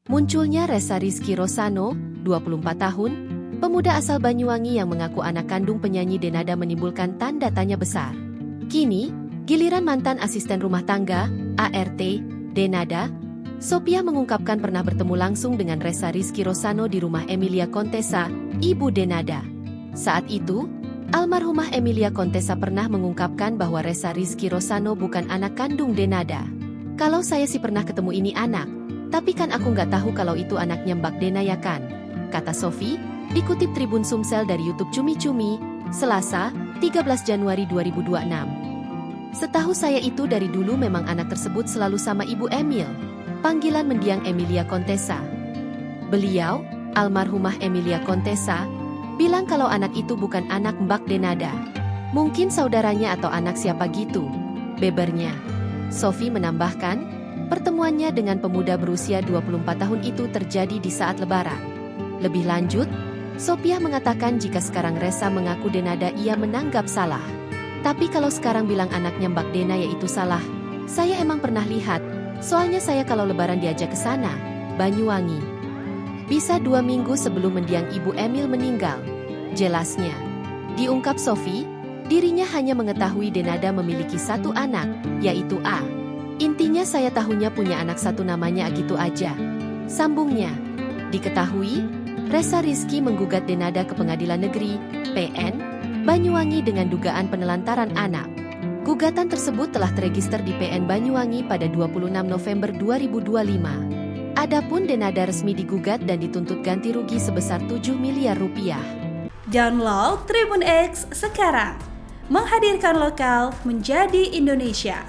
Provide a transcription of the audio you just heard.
Munculnya Ressa Rizky Rosano, 24 tahun, pemuda asal Banyuwangi yang mengaku anak kandung penyanyi Denada menimbulkan tanda tanya besar. Kini, giliran mantan asisten rumah tangga, ART, Denada, Sophia mengungkapkan pernah bertemu langsung dengan Ressa Rizky Rosano di rumah Emilia Contessa, ibu Denada. Saat itu, almarhumah Emilia Contessa pernah mengungkapkan bahwa Ressa Rizky Rosano bukan anak kandung Denada. "Kalau saya sih pernah ketemu ini anak, tapi kan aku nggak tahu kalau itu anaknya Mbak Dena ya kan?" kata Sophie, dikutip Tribun Sumsel dari YouTube Cumi Cumi, Selasa, 13 Januari 2026. "Setahu saya itu dari dulu memang anak tersebut selalu sama Ibu Emil," panggilan mendiang Emilia Contessa. Beliau, almarhumah Emilia Contessa, bilang kalau anak itu bukan anak Mbak Denada. "Mungkin saudaranya atau anak siapa gitu," bebernya. Sophie menambahkan, pertemuannya dengan pemuda berusia 24 tahun itu terjadi di saat Lebaran. Lebih lanjut, Sophia mengatakan jika sekarang Ressa mengaku Denada ia menanggap salah. "Tapi kalau sekarang bilang anaknya Mbak Dena yaitu salah, saya emang pernah lihat, soalnya saya kalau Lebaran diajak ke sana, Banyuwangi. Bisa 2 minggu sebelum mendiang Ibu Emil meninggal," jelasnya. Diungkap Sophie, dirinya hanya mengetahui Denada memiliki satu anak, yaitu A. "Intinya saya tahunya punya anak satu namanya A gitu aja," sambungnya. Diketahui, Ressa Rizky menggugat Denada ke Pengadilan Negeri, PN, Banyuwangi dengan dugaan penelantaran anak. Gugatan tersebut telah terregister di PN Banyuwangi pada 26 November 2025. Adapun Denada resmi digugat dan dituntut ganti rugi sebesar 7 miliar rupiah. Download Tribun X sekarang, menghadirkan lokal menjadi Indonesia.